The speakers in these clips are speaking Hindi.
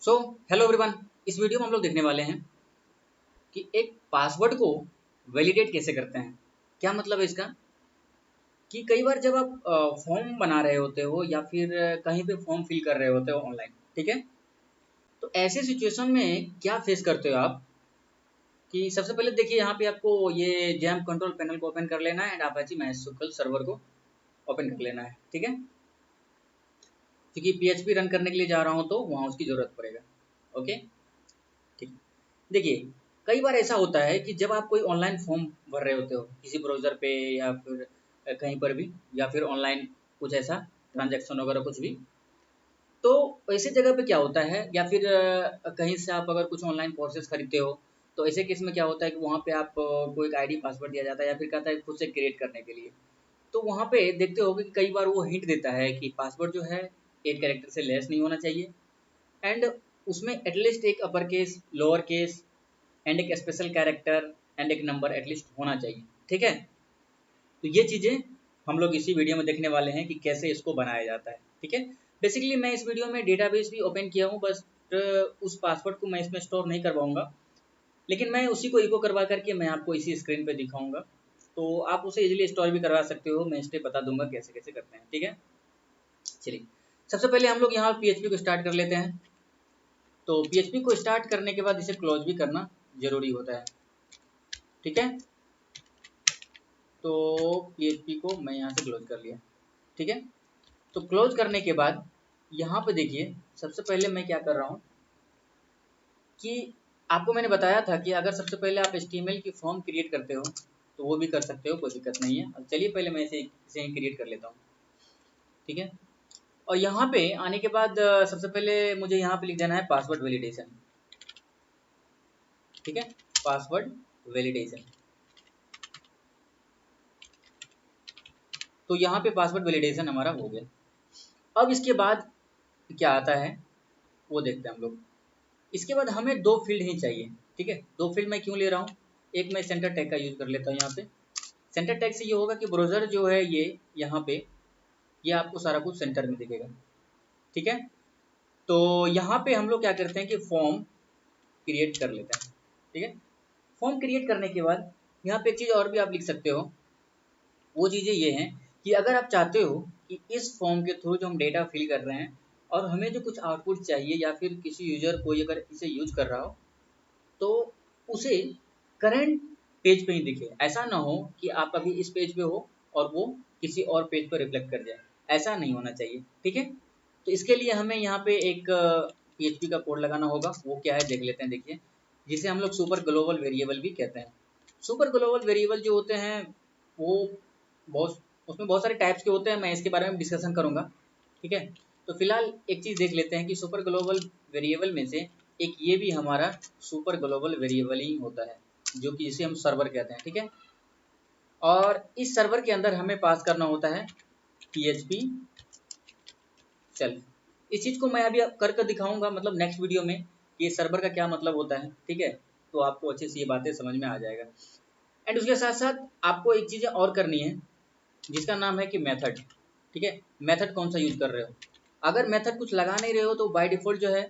So hello everyone. इस वीडियो में हम लोग देखने वाले हैं कि एक पासवर्ड को वैलिडेट कैसे करते हैं। क्या मतलब है इसका कि कई बार जब आप फॉर्म बना रहे होते हो या फिर कहीं पे फॉर्म फिल कर रहे होते हो ऑनलाइन, ठीक है, तो ऐसे सिचुएशन में क्या फेस करते हो आप कि सबसे पहले देखिए यहाँ पे आपको ये जैम कंट्रोल पैनल को ओपन कर लेना है एंड अपाची माइस्क्ल सर्वर को ओपन कर लेना है, ठीक है, क्योंकि पीएचपी रन करने के लिए जा रहा हूँ तो वहाँ उसकी ज़रूरत पड़ेगा। ओके, ठीक। देखिए, कई बार ऐसा होता है कि जब आप कोई ऑनलाइन फॉर्म भर रहे होते हो किसी ब्राउज़र पे या फिर कहीं पर भी, या फिर ऑनलाइन कुछ ऐसा ट्रांजैक्शन वगैरह कुछ भी, तो ऐसे जगह पे क्या होता है, या फिर कहीं से आप अगर कुछ ऑनलाइन कोर्सेज खरीदते हो तो ऐसे केस में क्या होता है कि वहाँ पे आपको एक आईडी पासवर्ड दिया जाता है या फिर कहता है खुद से क्रिएट करने के लिए। तो वहाँ पे देखते होगे कि कई बार वो हिंट देता है कि पासवर्ड जो है 8 कैरेक्टर से लेस नहीं होना चाहिए एंड उसमें एटलीस्ट एक upper case, lower case and एक स्पेशल कैरेक्टर एंड एक नंबर एटलीस्ट होना चाहिए, ठीक है। तो ये चीज़ें हम लोग इसी वीडियो में देखने वाले हैं कि कैसे इसको बनाया जाता है, ठीक है। बेसिकली मैं इस वीडियो में डेटाबेस भी ओपन किया हूँ, बस उस पासवर्ड को मैं इसमें स्टोर नहीं करवाऊंगा, लेकिन मैं उसी को इको करवा करके मैं आपको इसी स्क्रीन पे दिखाऊंगा, तो आप उसे इजीली स्टोर भी करवा सकते हो। मैं स्टेप बता दूंगा कैसे कैसे करते हैं, ठीक है। चलिए, सबसे पहले हम लोग यहाँ पीएचपी को स्टार्ट कर लेते हैं। तो पीएचपी को स्टार्ट करने के बाद इसे क्लोज भी करना जरूरी होता है, ठीक है। तो पीएचपी को मैं यहाँ से क्लोज कर लिया, ठीक है। तो क्लोज करने के बाद यहाँ पे देखिए, सबसे पहले मैं क्या कर रहा हूँ कि आपको मैंने बताया था कि अगर सबसे पहले आप एचटीएमएल की फॉर्म क्रिएट करते हो तो वो भी कर सकते हो, कोई दिक्कत नहीं है। अब चलिए पहले मैं इसे ही क्रिएट कर लेता हूँ, ठीक है। और यहाँ पे आने के बाद सबसे पहले मुझे यहाँ पे लिख देना है पासवर्ड वैलिडेशन, ठीक है, पासवर्ड वैलिडेशन। तो यहाँ पे पासवर्ड वैलिडेशन हमारा हो गया। अब इसके बाद क्या आता है वो देखते हैं हम लोग। इसके बाद हमें दो फील्ड ही चाहिए, ठीक है। दो फील्ड मैं क्यों ले रहा हूँ, एक मैं सेंटर टैग का यूज कर लेता हूँ यहाँ पे। सेंटर टैग से ये होगा कि ब्राउज़र जो है ये यहाँ पे ये आपको सारा कुछ सेंटर में दिखेगा, ठीक है। तो यहाँ पे हम लोग क्या करते हैं कि फॉर्म क्रिएट कर लेते हैं, ठीक है। फॉर्म क्रिएट करने के बाद यहाँ पे एक चीज़ और भी आप लिख सकते हो। वो चीज़ें ये हैं कि अगर आप चाहते हो कि इस फॉर्म के थ्रू जो हम डेटा फिल कर रहे हैं और हमें जो कुछ आउटपुट चाहिए, या फिर किसी यूजर को अगर इसे यूज कर रहा हो तो उसे करंट पेज पे ही दिखे। ऐसा ना हो कि आप अभी इस पेज पे हो और वो किसी और पेज पर रिफ्लेक्ट कर जाए, ऐसा नहीं होना चाहिए, ठीक है। तो इसके लिए हमें यहाँ पे एक पीएचपी का कोड लगाना होगा। वो क्या है देख लेते हैं। देखिए, जिसे हम लोग सुपर ग्लोबल वेरिएबल भी कहते हैं। सुपर ग्लोबल वेरिएबल जो होते हैं वो बहुत, उसमें बहुत सारे टाइप्स के होते हैं, मैं इसके बारे में डिस्कशन करूंगा, ठीक है। तो फिलहाल एक चीज़ देख लेते हैं कि सुपर ग्लोबल वेरिएबल में से एक ये भी हमारा सुपर ग्लोबल वेरिएबल ही होता है, जो कि जिसे हम सर्वर कहते हैं, ठीक है। और इस सर्वर के अंदर हमें पास करना होता है पीएचपी सेल्फ। इस चीज़ को मैं अभी कर दिखाऊंगा, मतलब नेक्स्ट वीडियो में, कि सर्वर का क्या मतलब होता है, ठीक है। तो आपको अच्छे से ये बातें समझ में आ जाएगा। एंड उसके साथ साथ आपको एक चीज़ और करनी है जिसका नाम है कि मेथड, ठीक है। मेथड कौन सा यूज कर रहे हो। अगर मेथड कुछ लगा नहीं रहे हो तो बाय डिफॉल्ट जो है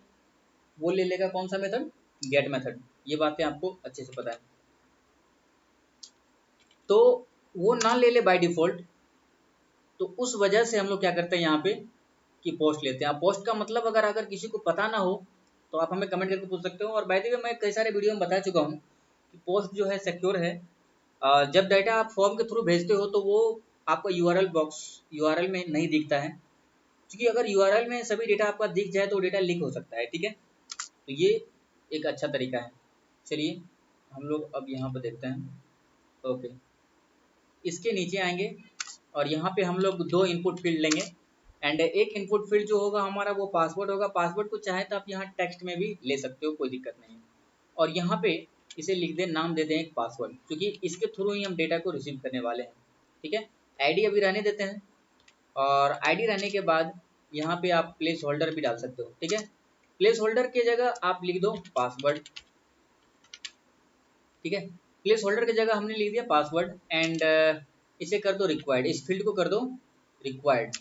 वो ले लेगा कौन सा मेथड, गेट मेथड। ये बातें आपको अच्छे से पता है। तो वो ना ले ले बाय डिफॉल्ट, तो उस वजह से हम लोग क्या करते हैं यहाँ पे कि पोस्ट लेते हैं। अब पोस्ट का मतलब अगर अगर किसी को पता ना हो तो आप हमें कमेंट करके पूछ सकते हो। और बाय द वे मैं कई सारे वीडियो में बता चुका हूँ कि पोस्ट जो है सिक्योर है। जब डाटा आप फॉर्म के थ्रू भेजते हो तो वो आपका यूआरएल बॉक्स, यूआरएल में नहीं दिखता है, क्योंकि अगर यूआरएल में सभी डेटा आपका दिख जाए तो डेटा लीक हो सकता है, ठीक है। तो ये एक अच्छा तरीका है। चलिए हम लोग अब यहाँ पर देखते हैं। ओके, इसके नीचे आएंगे और यहाँ पे हम लोग दो इनपुट फील्ड लेंगे एंड एक इनपुट फील्ड जो होगा हमारा वो पासवर्ड होगा। पासवर्ड को चाहे तो आप यहाँ टेक्स्ट में भी ले सकते हो, कोई दिक्कत नहीं है। और यहाँ पे इसे लिख दें, नाम दे दें एक पासवर्ड, क्योंकि इसके थ्रू ही हम डेटा को रिसीव करने वाले हैं, ठीक है। आईडी अभी रहने देते हैं, और आईडी रहने के बाद यहाँ पे आप प्लेस होल्डर भी डाल सकते हो, ठीक है। प्लेस होल्डर की जगह आप लिख दो पासवर्ड, ठीक है। प्लेस होल्डर की जगह हमने लिख दिया पासवर्ड एंड इसे कर दो रिक्वायर्ड, इस फील्ड को कर दो रिक्वायर्ड।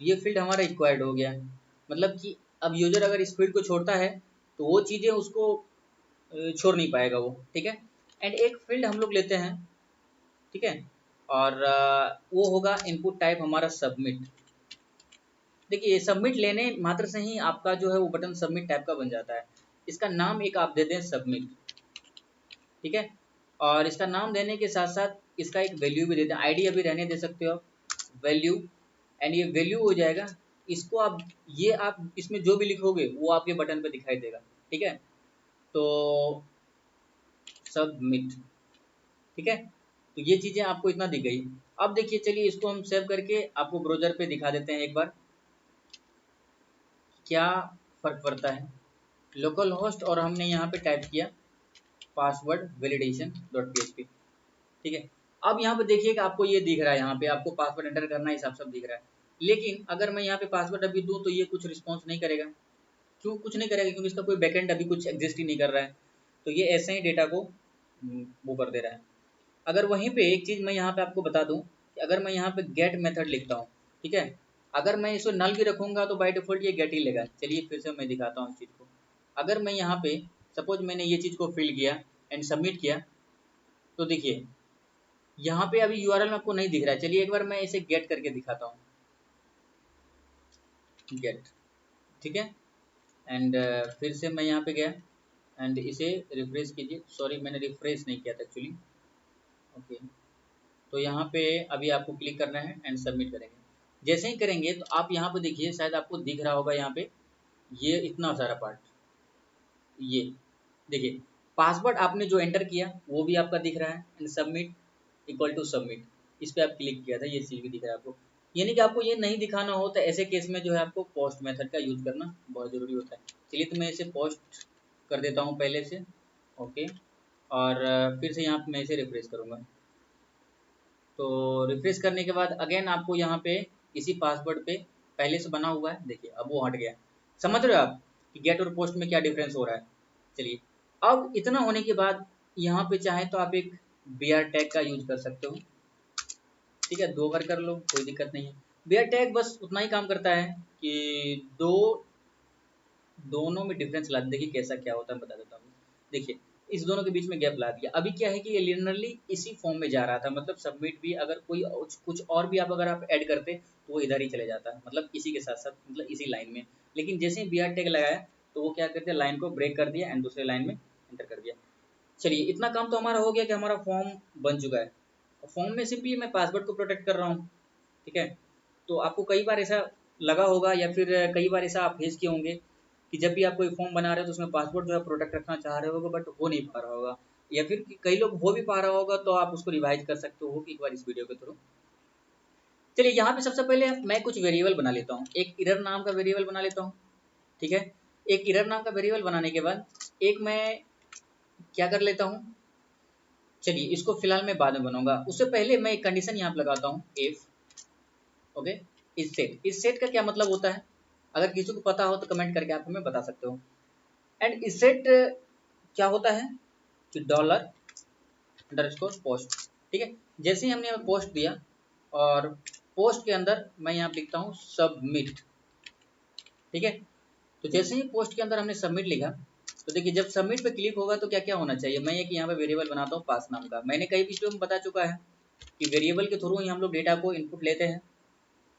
ये फील्ड हमारा रिक्वायर्ड हो गया, मतलब कि अब यूजर अगर इस फील्ड को छोड़ता है तो वो चीज़ें उसको छोड़ नहीं पाएगा वो, ठीक है। एंड एक फील्ड हम लोग लेते हैं, ठीक है, और वो होगा इनपुट टाइप हमारा सबमिट। देखिए सबमिट लेने मात्र से ही आपका जो है वो बटन सबमिट टाइप का बन जाता है। इसका नाम एक आप दे दें सबमिट, ठीक है, और इसका नाम देने के साथ साथ इसका एक वैल्यू भी देते हैं। आईडी अभी रहने दे सकते हो वैल्यू, एंड ये वैल्यू हो जाएगा। इसको आप ये आप इसमें जो भी लिखोगे वो आपके बटन पे दिखाई देगा, ठीक है। तो सबमिट, ठीक है, तो ये चीज़ें आपको इतना दिख गई। अब देखिए चलिए इसको हम सेव करके आपको ब्राउज़र पे दिखा देते हैं एक बार क्या फ़र्क पड़ता है। लोकल होस्ट और हमने यहाँ पे टाइप किया पासवर्ड वैलिडेशन डॉट php, ठीक है। अब यहाँ पे देखिए कि आपको ये दिख रहा है, यहाँ पे आपको पासवर्ड एंटर करना है, हिसाब सब दिख रहा है। लेकिन अगर मैं यहाँ पे पासवर्ड अभी दूँ तो ये कुछ रिस्पॉन्स नहीं करेगा। क्यों कुछ नहीं करेगा? क्योंकि इसका कोई बैकएंड अभी कुछ एग्जिस्ट ही नहीं कर रहा है, तो ये ऐसे ही डेटा को वो कर दे रहा है। अगर वहीं पे एक चीज़ मैं यहाँ पे आपको बता दूँ कि अगर मैं यहाँ पे गेट मेथड लिखता हूँ, ठीक है, अगर मैं इसको नल भी रखूँगा तो बाय डिफ़ॉल्ट ये गेट ही लेगा। चलिए फिर से मैं दिखाता हूँ इस चीज़ को। अगर मैं यहाँ पे सपोज मैंने ये चीज़ को फिल किया एंड सबमिट किया, तो देखिए यहाँ पे अभी यूआरएल आपको नहीं दिख रहा है। चलिए एक बार मैं इसे गेट करके दिखाता हूँ, गेट, ठीक है, एंड फिर से मैं यहाँ पे गया एंड इसे रिफ्रेश कीजिए। सॉरी मैंने रिफ्रेश नहीं किया था एक्चुअली, ओके। तो यहाँ पे अभी आपको क्लिक करना है एंड सबमिट करेंगे। जैसे ही करेंगे तो आप यहाँ पे देखिए, शायद आपको दिख रहा होगा यहाँ पे ये इतना सारा पार्ट, ये देखिए पासवर्ड आपने जो एंटर किया वो भी आपका दिख रहा है and submit equal to submit, इस पर आप क्लिक किया था, ये चीज़ भी दिख रहा है आपको। यानी कि आपको ये नहीं दिखाना हो तो ऐसे केस में जो है आपको पोस्ट मेथड का यूज़ करना बहुत ज़रूरी होता है। चलिए तो मैं इसे पोस्ट कर देता हूँ पहले से, ओके, और फिर से यहाँ पे मैं इसे रिफ्रेश करूँगा। तो रिफ्रेश करने के बाद अगेन आपको यहाँ पे इसी पासवर्ड पे पहले से बना हुआ है, देखिए अब वो हट गया। समझ रहे हो आप कि गेट और पोस्ट में क्या डिफरेंस हो रहा है। चलिए अब इतना होने के बाद यहाँ पे चाहे तो आप एक br टैग का यूज कर सकते हो, ठीक है, 2 बार कर लो कोई दिक्कत नहीं है। br टैग बस उतना ही काम करता है कि दोनों में डिफरेंस ला, देखिए कैसा क्या होता है बता देता हूँ। देखिए इस दोनों के बीच में गैप ला दिया। अभी क्या है कि ये लिनरली इसी फॉर्म में जा रहा था, मतलब सबमिट भी अगर कोई कुछ और भी आप अगर आप ऐड करते तो वो इधर ही चले जाता है, मतलब इसी के साथ साथ मतलब इसी लाइन में। लेकिन जैसे ही br टैग लगाया तो वो क्या करते हैं, लाइन को ब्रेक कर दिया एंड दूसरे लाइन में एंटर कर दिया। चलिए इतना काम तो हमारा हो गया कि हमारा फॉर्म बन चुका है। फॉर्म में सिंपली मैं पासवर्ड को प्रोटेक्ट कर रहा हूँ, ठीक है। तो आपको कई बार ऐसा लगा होगा या फिर कई बार ऐसा आप फेस किए होंगे कि जब भी आप कोई फॉर्म बना रहे हो तो उसमें पासवर्ड जो है प्रोटेक्ट रखना चाह रहे होगे बट हो नहीं पा रहा होगा, या फिर कई लोग हो भी पा रहा होगा, तो आप उसको रिवाइज कर सकते हो एक बार इस वीडियो के थ्रू। चलिए यहाँ पे सबसे पहले मैं कुछ वेरिएबल बना लेता हूँ, एक इरर नाम का वेरिएबल बना लेता हूँ, ठीक है। एक इरर नाम का वेरिएबल बनाने के बाद एक मैं क्या कर लेता हूँ, चलिए इसको फिलहाल मैं बाद में बनाऊंगा, उससे पहले मैं एक कंडीशन यहाँ पे लगाता हूँ इफ, ओके, इस सेट का क्या मतलब होता है, अगर किसी को पता हो तो कमेंट करके आप हमें बता सकते हो। एंड इस सेट क्या होता है कि डॉलर अंडरस्कोर पोस्ट, ठीक है। जैसे ही हमने पोस्ट दिया और पोस्ट के अंदर मैं यहाँ लिखता हूँ सबमिट, ठीक है। तो जैसे ही पोस्ट के अंदर हमने सबमिट लिखा तो देखिए जब सबमिट पे क्लिक होगा तो क्या क्या होना चाहिए। मैं एक यहाँ पे वेरिएबल बनाता हूँ पास नाम का, मैंने कई वीडियो में बता चुका है कि वेरिएबल के थ्रू ही हम लोग डेटा को इनपुट लेते हैं।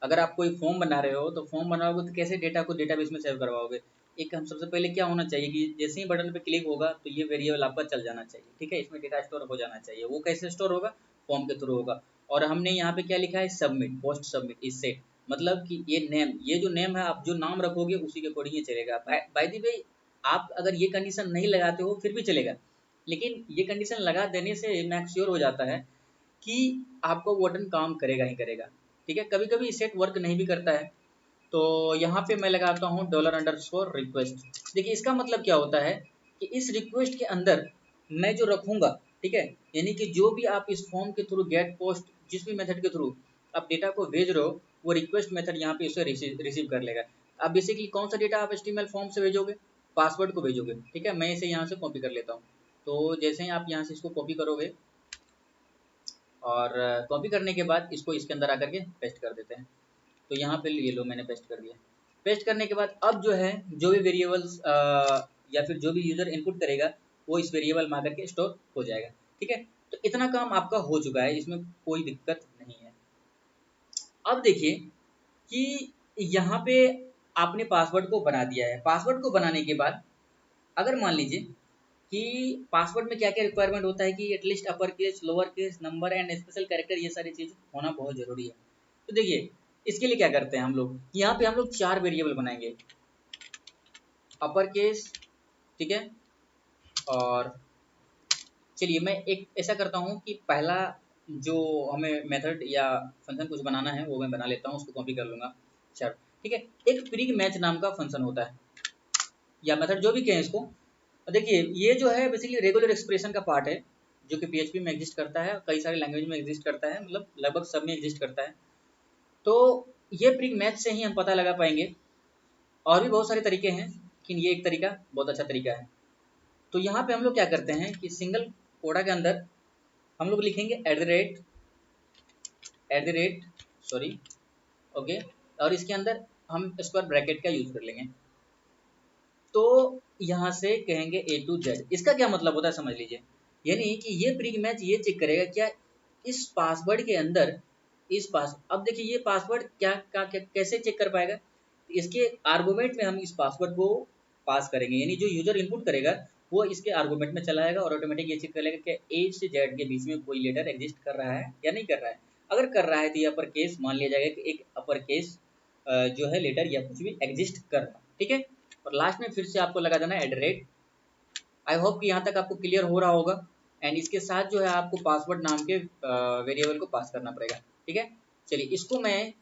अगर आप कोई फॉर्म बना रहे हो तो फॉर्म बनाओगे तो कैसे डेटा को डेटाबेस में सेव करवाओगे। एक हम सबसे पहले क्या होना चाहिए कि जैसे ही बटन पे क्लिक होगा तो ये वेरिएबल आपका चल जाना चाहिए, ठीक है, इसमें डेटा स्टोर हो जाना चाहिए। वो कैसे स्टोर होगा, फॉर्म के थ्रू होगा। और हमने यहाँ पे क्या लिखा है, सबमिट, पोस्ट सबमिट, इससे मतलब कि ये नेम, ये जो नेम है आप जो नाम रखोगे उसी के अकॉर्डिंग ही चलेगा। बाय द वे आप अगर ये कंडीशन नहीं लगाते हो फिर भी चलेगा, लेकिन ये कंडीशन लगा देने से मैक श्योर हो जाता है कि आपको वो बटन काम करेगा ही करेगा, ठीक है। कभी कभी सेट वर्क नहीं भी करता है, तो यहाँ पे मैं लगाता हूँ डॉलर अंडरस्कोर रिक्वेस्ट। देखिए इसका मतलब क्या होता है कि इस रिक्वेस्ट के अंदर मैं जो रखूँगा, ठीक है, यानी कि जो भी आप इस फॉर्म के थ्रू गेट पोस्ट जिस भी मेथड के थ्रू आप डेटा को भेज रहे हो वो रिक्वेस्ट मेथड यहाँ पे इसे रिसीव कर लेगा। आप बेसिकली कौन सा डेटा आप HTML फॉर्म से भेजोगे, पासवर्ड को भेजोगे, ठीक है। मैं इसे यहाँ से कॉपी कर लेता हूँ। तो जैसे ही आप यहाँ से इसको कॉपी करोगे और कॉपी करने के बाद इसको इसके अंदर आकर के पेस्ट कर देते हैं। तो यहाँ पे ये लो मैंने पेस्ट कर दिया, पेस्ट करने के बाद अब जो है जो भी वेरिएबल्स या फिर जो भी यूजर इनपुट करेगा वो इस वेरिएबल में आकर के स्टोर हो जाएगा। ठीक है, तो इतना काम आपका हो चुका है, इसमें कोई दिक्कत नहीं है। अब देखिए कि यहाँ पे आपने पासवर्ड को बना दिया है। पासवर्ड को बनाने के बाद अगर मान लीजिए कि पासवर्ड में क्या क्या रिक्वायरमेंट होता है कि at least upper case, lower case, number and special character, ये सारी चीज होना बहुत जरूरी है। तो देखिए इसके लिए क्या करते हैं हम लोग, यहाँ पे हम लोग 4 वेरिएबल बनाएंगे, अपर केस, ठीक है। और चलिए मैं एक ऐसा करता हूँ कि पहला जो हमें मेथड या फंक्शन कुछ बनाना है वो मैं बना लेता हूँ, उसको कॉपी कर लूंगा। चलो ठीक है, एक प्री मैच नाम का फंक्शन होता है या मेथड जो भी कहें इसको। देखिए ये जो है बेसिकली रेगुलर एक्सप्रेशन का पार्ट है जो कि पीएचपी में एग्जिस्ट करता है, कई सारे लैंग्वेज में एग्जिस्ट करता है, मतलब लगभग सब में एग्जिस्ट करता है। तो ये प्री मैच से ही हम पता लगा पाएंगे। और भी बहुत सारे तरीके हैं लेकिन ये एक तरीका बहुत अच्छा तरीका है। तो यहाँ पे हम लोग क्या करते हैं कि सिंगल कोडा के अंदर हम लोग लिखेंगे at the rate sorry, okay, और इसके अंदर हम स्क्वायर ब्रैकेट का यूज कर लेंगे। तो यहाँ से कहेंगे ए टू जेड। इसका क्या मतलब होता है समझ लीजिए, यानी कि ये प्री मैच ये चेक करेगा क्या इस पासवर्ड के अंदर इस पास, अब देखिए ये पासवर्ड क्या कैसे चेक कर पाएगा, इसके आर्गुमेंट में हम इस पासवर्ड को पास करेंगे, यानी जो यूजर इनपुट करेगा वो इसके आर्गुमेंट में चला जाएगा और ऑटोमेटिक ये चेक कर लेगा कि ए से जेड के बीच में कोई लेटर एग्जिस्ट कर रहा है या नहीं कर रहा है। अगर कर रहा है तो ये अपर केस मान लिया जाएगा कि एक अपर केस जो है लेटर या कुछ भी एग्जिस्ट कर रहा है। ठीक है, और लास्ट में फिर से आपको लगा देना एट। आई होप कि यहाँ तक आपको क्लियर हो रहा होगा। एंड इसके साथ जो है आपको पासवर्ड नाम के वेरिएबल को पास करना पड़ेगा। ठीक है, चलिए इसको मैं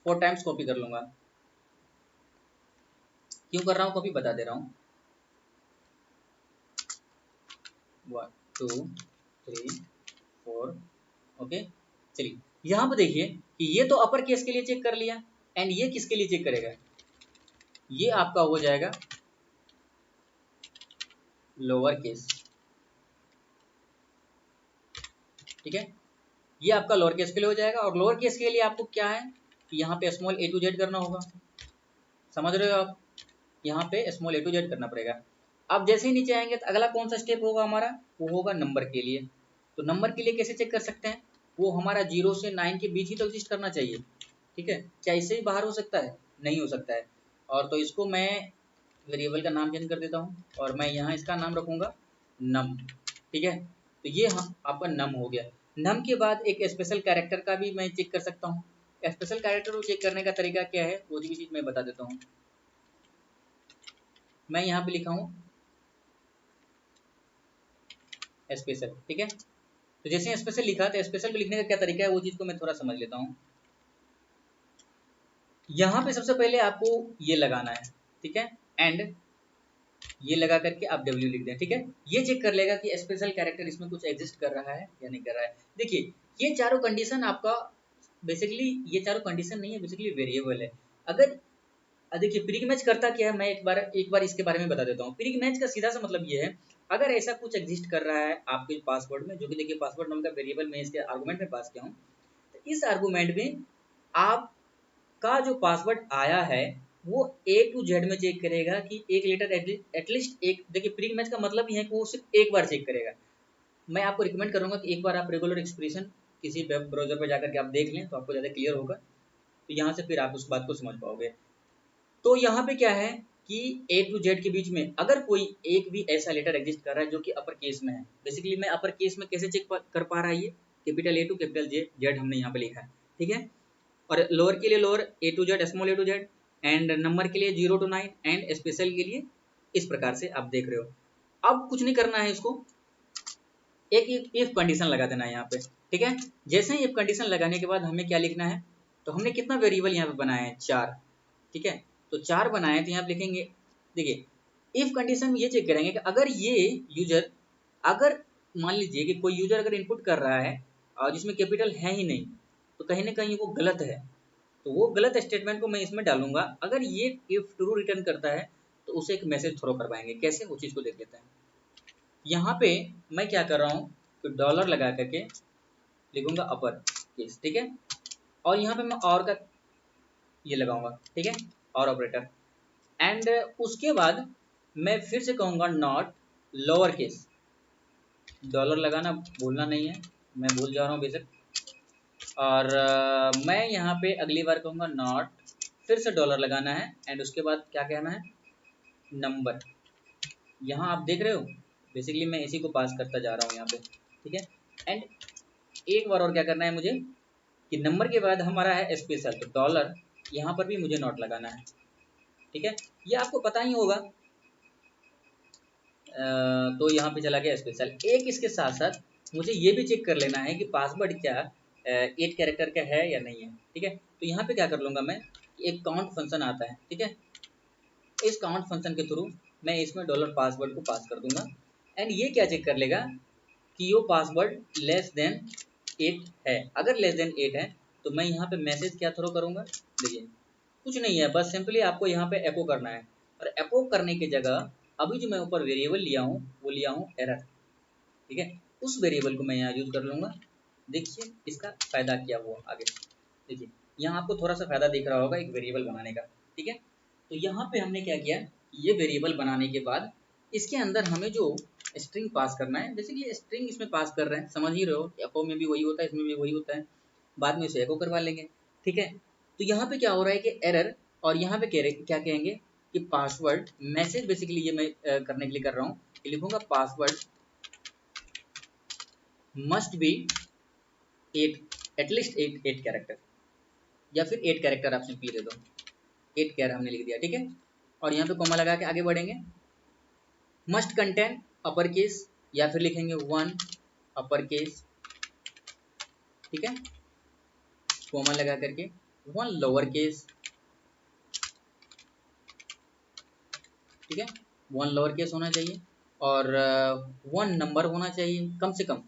4 टाइम्स कॉपी कर लूंगा। क्यों कर रहा हूँ कॉपी बता दे रहा हूँ। 1 2 3 4, ओके। चलिए यहाँ पे देखिए कि ये तो अपर केस के लिए चेक कर लिया, एंड ये किसके लिए चेक करेगा, ये आपका हो जाएगा लोअर केस। ठीक है, ये आपका लोअर केस के लिए हो जाएगा। और लोअर केस के लिए आपको क्या है कि यहाँ पे स्मॉल ए टू जेड करना होगा, समझ रहे हो आप, यहाँ पे स्मॉल ए टू जेड करना पड़ेगा। अब जैसे ही नीचे आएंगे तो अगला कौन सा स्टेप होगा हमारा, वो होगा नंबर के लिए। तो नंबर के लिए कैसे चेक कर सकते हैं, वो हमारा 0 से 9 के बीच ही तो एग्जिस्ट करना चाहिए। ठीक है, क्या इससे ही बाहर हो सकता है, नहीं हो सकता है। और तो इसको मैं वेरिएबल का नाम चेंज कर देता हूँ और मैं यहाँ इसका नाम रखूँगा नम। ठीक है, तो ये आपका नम हो गया। नम के बाद एक स्पेशल कैरेक्टर का भी मैं चेक कर सकता हूँ। स्पेशल कैरेक्टर को चेक करने का तरीका क्या है वो भी चीज़ मैं बता देता हूँ। मैं यहाँ पे लिखा हूँ स्पेशल। ठीक है, तो जैसे स्पेशल लिखा तो स्पेशल को लिखने का क्या तरीका है वो चीज़ को मैं थोड़ा समझ लेता हूँ। यहाँ पे सबसे पहले आपको ये लगाना है, ठीक है, एंड ये लगा करके आप W लिख दें। ठीक है, ये चेक कर लेगा कि स्पेशल कैरेक्टर इसमें कुछ एग्जिस्ट कर रहा है या नहीं कर रहा है। देखिए ये चारों कंडीशन आपका बेसिकली, ये चारों कंडीशन नहीं है, बेसिकली वेरिएबल है। अगर देखिए प्री मैच करता क्या है, मैं एक बार इसके बारे में बता देता हूँ। प्री मैच का सीधा सा मतलब ये है, अगर ऐसा कुछ एग्जिस्ट कर रहा है आपके पासवर्ड में, जो कि देखिए पासवर्ड नाम का वेरिएबल में इसके आर्गुमेंट में पास किया हूँ, तो इस आर्गुमेंट में आपका जो पासवर्ड आया है वो ए टू जेड में चेक करेगा कि एक लेटर एटलीस्ट एक, देखिए प्री मैच का मतलब ही है कि वो सिर्फ एक बार चेक करेगा। मैं आपको रिकमेंड करूंगा कि एक बार आप रेगुलर एक्सप्रेशन किसी वेब ब्राउजर पर जाकर के आप देख लें तो आपको ज़्यादा क्लियर होगा, तो यहाँ से फिर आप उस बात को समझ पाओगे। तो यहाँ पे क्या है कि ए टू जेड के बीच में अगर कोई एक भी ऐसा लेटर एग्जिस्ट कर रहा है जो कि अपर केस में है, बेसिकली मैं अपर केस में कैसे चेक कर पा रहा है, ये capital A to capital Z हमने यहाँ पे लिखा है। ठीक है, और लोअर के लिए lower A to Z, small A to Z, and number के लिए 0 to 9, एंड स्पेशल के लिए इस प्रकार से आप देख रहे हो। अब कुछ नहीं करना है, इसको एक इफ कंडीशन लगा देना है यहाँ पे। ठीक है, जैसे ही इफ कंडीशन लगाने के बाद हमें क्या लिखना है, तो हमने कितना वेरिएबल यहाँ पे बनाया है 4। ठीक है, तो 4 बनाए तो यहाँ पे लिखेंगे, देखिए इफ कंडीशन में ये चेक करेंगे कि अगर ये यूजर, अगर मान लीजिए कि कोई यूजर अगर इनपुट कर रहा है और जिसमें कैपिटल है ही नहीं, तो कहीं ना कहीं वो गलत है, तो वो गलत स्टेटमेंट को मैं इसमें डालूंगा। अगर ये इफ ट्रू रिटर्न करता है तो उसे एक मैसेज थ्रो करवाएंगे, कैसे वो चीज़ को देख लेते हैं। यहाँ पे मैं क्या कर रहा हूँ तो डॉलर लगा करके लिखूंगा अपर केस। ठीक है, और यहाँ पे मैं और का ये लगाऊंगा। ठीक है, और ऑपरेटर। एंड उसके बाद मैं फिर से कहूँगा नॉट लोअर केस, डॉलर लगाना भूलना नहीं है, मैं भूल जा रहा हूँ बेशक। और मैं यहाँ पे अगली बार कहूँगा नॉट, फिर से डॉलर लगाना है एंड उसके बाद क्या कहना है, नंबर। यहाँ आप देख रहे हो बेसिकली मैं इसी को पास करता जा रहा हूँ यहाँ पे, ठीक है। एंड एक बार और क्या करना है मुझे कि नंबर के बाद हमारा है स्पेशल, तो डॉलर, यहाँ पर भी मुझे नॉट लगाना है, ठीक है। ये आपको पता ही होगा। तो यहाँ पे चला गया स्पेशल। एक इसके साथ साथ मुझे ये भी चेक कर लेना है कि पासवर्ड क्या 8 कैरेक्टर का है या नहीं है, ठीक है। तो यहाँ पे क्या कर लूँगा मैं, एक काउंट फंक्शन आता है, ठीक है। इस काउंट फंक्शन के थ्रू मैं इसमें डॉलर पासवर्ड को पास कर दूंगा एंड ये क्या चेक कर लेगा कि यो पासवर्ड लेस देन 8 है। अगर लेस देन 8 है तो मैं यहाँ पे मैसेज क्या थ्रो करूँगा, देखिए कुछ नहीं है, बस सिंपली आपको यहाँ पे एको करना है। और एको करने की जगह अभी जो मैं ऊपर वेरिएबल लिया हूँ वो लिया हूँ एरर, ठीक है। उस वेरिएबल को मैं यहाँ यूज कर लूँगा। देखिए इसका फायदा क्या हुआ आगे, देखिए यहाँ आपको थोड़ा सा फायदा दिख रहा होगा एक वेरिएबल बनाने का, ठीक है। तो यहाँ पे हमने क्या किया, ये वेरिएबल बनाने के बाद इसके अंदर हमें जो स्ट्रिंग पास करना है, जैसे कि स्ट्रिंग इसमें पास कर रहे हैं, समझ ही रहे हो, एको में भी वही होता है, इसमें भी वही होता है, बाद में इसे एको करवा लेंगे, ठीक है। तो यहाँ पे क्या हो रहा है कि एरर, और यहाँ पे क्या कहेंगे कि पासवर्ड मैसेज, बेसिकली ये मैं करने के लिए कर रहा हूँ, लिखूंगा password must be 8, at least 8 character, या फिर 8 कैरेक्टर आप सिंपली दे दो, 8 कैर हमने लिख दिया, ठीक है। और यहाँ पे कॉमा लगा के आगे बढ़ेंगे। मस्ट कंटेन अपर केस, या फिर लिखेंगे 1 अपर केस, ठीक है, कॉमा लगा करके 1 लोअर केस, ठीक है, 1 लोअर केस होना चाहिए। और 1 नंबर होना चाहिए, कम से कम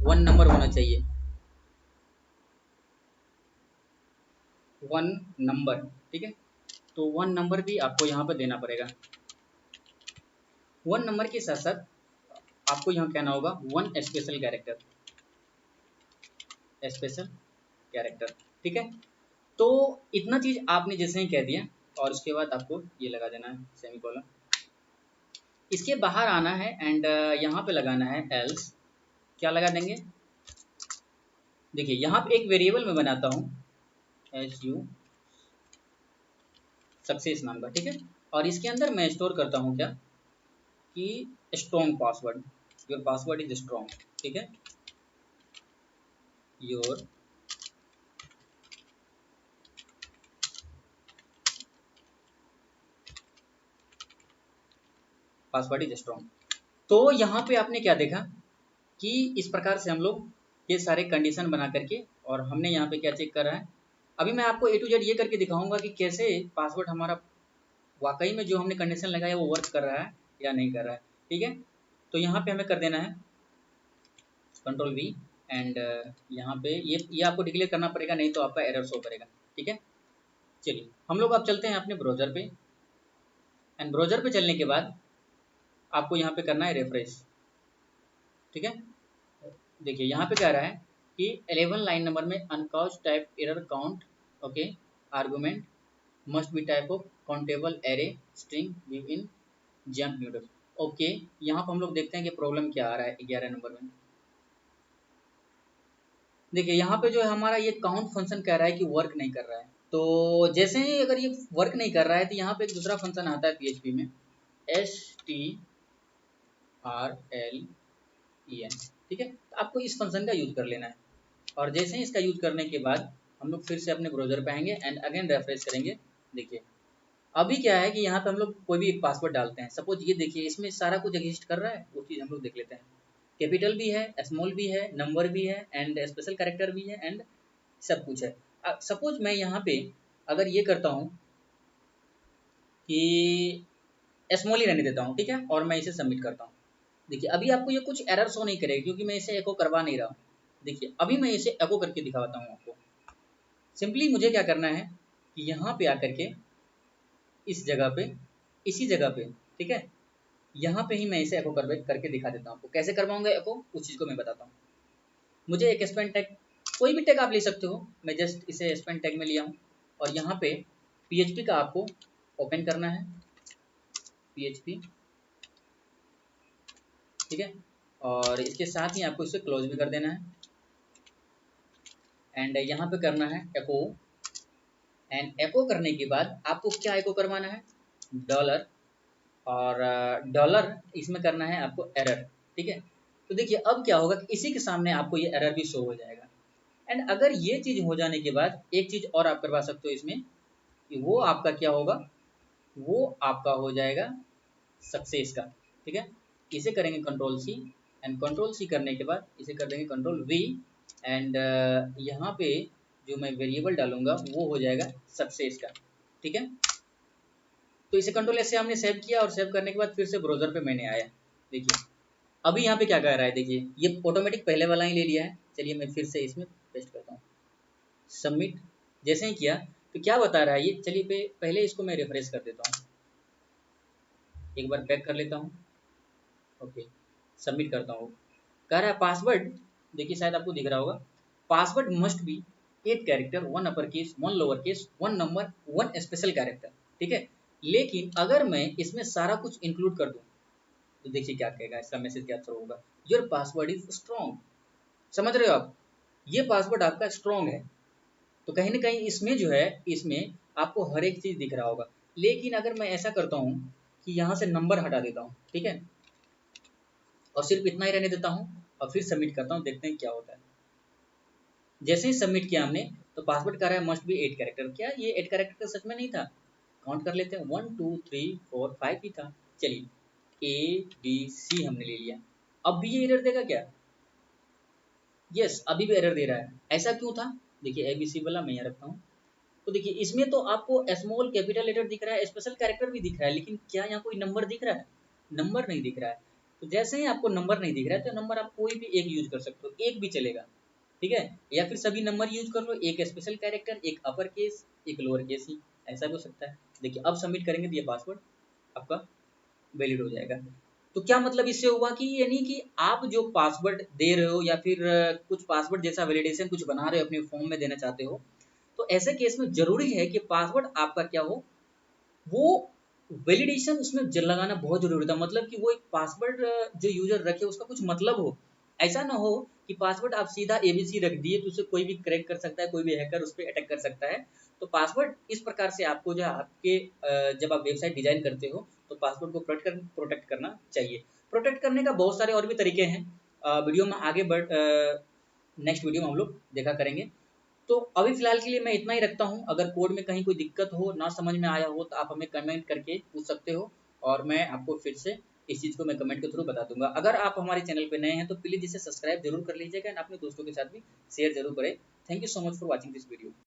1 नंबर होना चाहिए, 1 नंबर, ठीक है। तो 1 नंबर भी आपको यहाँ पर देना पड़ेगा। 1 नंबर के साथ साथ आपको यहाँ कहना होगा 1 स्पेशल कैरेक्टर, स्पेशल कैरेक्टर, ठीक है। तो इतना चीज आपने जैसे ही कह दिया और उसके बाद आपको ये लगा देना है सेमीकोलन, इसके बाहर आना है एंड यहाँ पे लगाना है एल्स, क्या लगा देंगे, देखिए यहाँ पे एक वेरिएबल में बनाता हूँ su सक्सेस नाम का, ठीक है। और इसके अंदर मैं स्टोर करता हूँ क्या कि strong password, your password is strong, ठीक है, योर पासवर्ड इज स्ट्रॉन्ग। तो यहाँ पे आपने क्या देखा कि इस प्रकार से हम लोग ये सारे कंडीशन बना करके, और हमने यहाँ पे क्या चेक करा है, अभी मैं आपको A to Z ये करके दिखाऊंगा कि कैसे पासवर्ड हमारा वाकई में जो हमने कंडीशन लगाया वो वर्क कर रहा है या नहीं कर रहा है, ठीक है। तो यहाँ पे हमें कर देना है कंट्रोल V एंड यहाँ पे ये आपको डिक्लेयर करना पड़ेगा, नहीं तो आपका एरर शो करेगा, ठीक है। चलिए हम लोग अब चलते हैं अपने ब्राउज़र पे एंड ब्राउज़र पे चलने के बाद आपको यहाँ पे करना है रिफ्रेश, ठीक है। देखिए यहाँ पे कह रहा है कि 11 लाइन नंबर में अनकाउच type error count, okay, argument must be type of countable array string give in jump noodle, okay. यहाँ पर हम लोग देखते हैं कि प्रॉब्लम क्या आ रहा है 11 नंबर में। देखिए यहाँ पे जो है हमारा ये काउंट फंक्शन कह रहा है कि वर्क नहीं कर रहा है। तो जैसे ही अगर ये वर्क नहीं कर रहा है तो यहाँ पे एक दूसरा फंक्शन आता है PHP में strlen, ठीक है। तो आपको इस फंक्शन का यूज कर लेना है और जैसे ही इसका यूज करने के बाद हम लोग फिर से अपने ब्राउजर पे आएंगे एंड अगेन रेफ्रेश करेंगे। देखिए अभी क्या है कि यहाँ पे हम लोग कोई भी एक पासवर्ड डालते हैं, सपोज ये देखिए इसमें सारा कुछ एग्जिस्ट कर रहा है, वो चीज़ हम लोग देख लेते हैं। कैपिटल भी है, स्मॉल भी है, नंबर भी है एंड स्पेशल कैरेक्टर भी है एंड सब कुछ है। सपोज मैं यहाँ पे अगर ये करता हूँ कि स्मॉल ही रहने देता हूँ, ठीक है, और मैं इसे सबमिट करता हूँ। देखिए अभी आपको ये कुछ एरर शो नहीं करेगा क्योंकि मैं इसे एको करवा नहीं रहा हूँ। देखिए अभी मैं इसे एको करके दिखाता हूँ आपको। सिंपली मुझे क्या करना है कि यहाँ पे आकर के इस जगह पे, इसी जगह पे, ठीक है, यहाँ पे ही मैं इसे एको करके दिखा देता हूँ आपको। कैसे करवाऊंगा एको, उस चीज़ को मैं बताता हूँ। मुझे एक स्पेन टैग, कोई भी टैग आप ले सकते हो, मैं जस्ट इसे स्पेन टैग में लिया हूँ और यहाँ पे PHP का आपको ओपन करना है, PHP, ठीक है, और इसके साथ ही आपको इसे क्लोज भी कर देना है। एंड यहाँ पे करना है एको, एंड एको करने के बाद आपको क्या एको करवाना है, डॉलर, और डॉलर इसमें करना है आपको एरर, ठीक है। तो देखिए अब क्या होगा कि इसी के सामने आपको ये एरर भी शो हो जाएगा। एंड अगर ये चीज़ हो जाने के बाद एक चीज़ और आप करवा सकते हो इसमें, कि वो आपका क्या होगा, वो आपका हो जाएगा सक्सेस का, ठीक है। इसे करेंगे control C, and control C करने के बाद इसे कर देंगे कंट्रोल वी, एंड यहाँ पे जो मैं वेरिएबल डालूंगा वो हो जाएगा सक्सेस का, ठीक है। तो इसे कंट्रोल एस से हमने सेव किया, और सेव करने के बाद फिर से ब्राउजर पे मैंने आया, देखिए अभी यहाँ पे क्या कर रहा है, देखिए ये ऑटोमेटिक पहले वाला ही ले लिया है। चलिए मैं फिर से इसमें पेस्ट करता हूँ, सबमिट जैसे ही किया तो क्या बता रहा है ये, चलिए पहले इसको मैं रिफ्रेश कर देता हूँ, एक बार बैक कर लेता हूँ, ओके, सबमिट करता हूँ। कह रहा है पासवर्ड, देखिए शायद आपको दिख रहा होगा, password must be 8 character, 1 upper case, 1 lower case, 1 number, 1 special character, ठीक है। लेकिन अगर मैं इसमें सारा कुछ इंक्लूड कर दूं तो देखिए क्या कहेगा, इसका मैसेज क्या थ्रो होगा, योर पासवर्ड इज स्ट्रॉन्ग। समझ रहे हो आप, ये पासवर्ड आपका स्ट्रॉन्ग है। तो कहीं ना कहीं इसमें जो है, इसमें आपको हर एक चीज़ दिख रहा होगा। लेकिन अगर मैं ऐसा करता हूँ कि यहाँ से नंबर हटा देता हूँ, ठीक है, और सिर्फ इतना ही रहने देता हूँ, और फिर सबमिट करता हूँ, देखते हैं क्या होता है। जैसे ही सबमिट किया हमने तो पासवर्ड कर रहा है मस्ट बी 8 कैरेक्टर, क्या ये 8 कैरेक्टर सच में नहीं था, काउंट कर लेते हैं, 1 2 3 4 5 ही था। चलिए ABC हमने ले लिया, अब भी ये एरर देगा क्या, यस अभी भी एरर दे रहा है, ऐसा क्यों था, देखिए ABC वाला मैं यहाँ रखता हूँ। तो देखिए इसमें तो आपको स्मॉल कैपिटल लेटर दिख रहा है, स्पेशल कैरेक्टर भी दिख रहा है, लेकिन क्या यहाँ कोई नंबर दिख रहा है, नंबर नहीं दिख रहा है। तो जैसे ही आपको नंबर नहीं दिख रहा है तो नंबर आप कोई भी एक यूज कर सकते हो, एक भी चलेगा, ठीक है, या फिर सभी नंबर यूज कर लो, एक स्पेशल कैरेक्टर, एक अपर केस, एक लोअर केस ही, ऐसा भी हो सकता है। देखिए अब सबमिट करेंगे तो ये पासवर्ड आपका वैलिड हो जाएगा। तो क्या मतलब इससे हुआ कि यानी कि आप जो पासवर्ड दे रहे हो या फिर कुछ पासवर्ड जैसा वैलिडेशन कुछ बना रहे हो अपने फॉर्म में देना चाहते हो, तो ऐसे केस में जरूरी है कि पासवर्ड आपका क्या हो, वो वैलिडेशन उसमें लगाना बहुत जरूरी था, मतलब कि वो एक पासवर्ड जो यूजर रखे उसका कुछ मतलब हो। ऐसा ना हो कि पासवर्ड आप सीधा ABC रख दिए तो उसे कोई भी क्रैक कर सकता है, कोई भी हैकर उस पर अटैक कर सकता है। तो पासवर्ड इस प्रकार से आपको जो है आपके जब आप वेबसाइट डिजाइन करते हो तो पासवर्ड को प्रोटेक्ट करना चाहिए। प्रोटेक्ट करने का बहुत सारे और भी तरीके हैं, वीडियो में आगे बढ़ नेक्स्ट वीडियो में हम लोग देखा करेंगे। तो अभी फिलहाल के लिए मैं इतना ही रखता हूँ, अगर कोड में कहीं कोई दिक्कत हो, ना समझ में आया हो, तो आप हमें कमेंट करके पूछ सकते हो, और मैं आपको फिर से इस चीज़ को मैं कमेंट के थ्रू बता दूंगा। अगर आप हमारे चैनल पे नए हैं तो प्लीज़ इसे सब्सक्राइब जरूर कर लीजिएगा, और अपने दोस्तों के साथ भी शेयर जरूर करें। Thank you so much for watching this video.